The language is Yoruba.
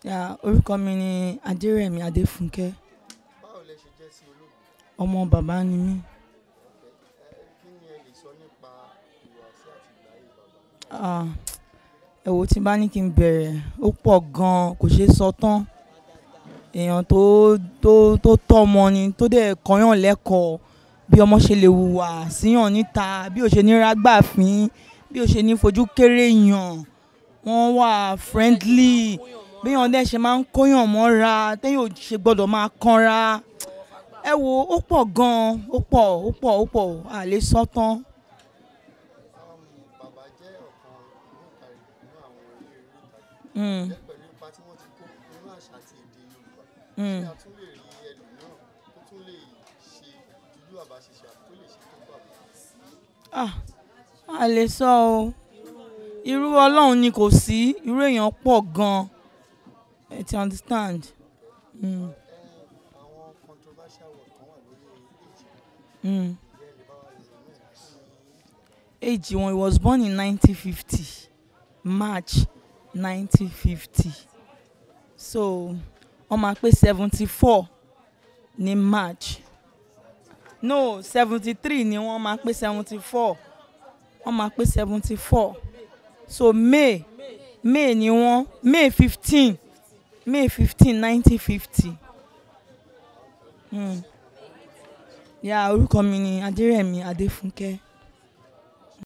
Orúkọ mi ni Adérẹ̀mí Adéfúnkẹ́. Báwo lẹ ṣe jẹ́ sí olóògbé? Ọmọ bàbá ni mí. Kí ni ẹ lè sọ nípa ìhùwàsí àti ìgbé ayé bàbá? Ẹ wò tí n bá ní kí n bẹ̀rẹ̀ ó pọ̀ gan-an kò ṣeé sọ tán. Èèyàn tó tọ́ ọmọ ni tó dẹ̀ kọ́yàn lẹ́kọ̀ọ́ bí ọmọ ṣe lè hùwà síyàn níta, bí ó ṣe ní rágbàfín, bí ó ṣe ní fojú kéré yàn. Wọ́n wà friendly, bí èèyàn dẹ̀ ṣe máa ń kóyàn mọ́ra téèyàn ò ṣe gbọ́dọ̀ máa kanra. Ẹ wò ó pọ̀ gan-an, ó pọ̀ a lè sọ tán. Bàbá jẹ́ ọ̀kan nínú àwọn eléré ìtàgé. Pẹ̀lú ipa tí wọ́n ti kó nínú àṣà àti èdè Yorùbá. Ṣé a tún lè rí ẹlòmíràn tó tún lè ṣe ju bí bàbá ṣe ṣe àbí tó lè ṣe tó bàbá? A lè sọ o. Irú Ọlọ́run ni kò sí, irú èèyàn pọ̀ gan-an. Ẹ ti understand? Àwọn controversial word kan wà lórí Age wọn, he was born in 1950, March 1950. So wọ́n máa pé 74 ní March. No, 73 ni wọ́n máa pé 74. Wọ́n máa pé 74. So May ni wọ́n, May 15, 1950. Orúkọ mi ni Adérẹ̀mí Adéfúnkẹ́.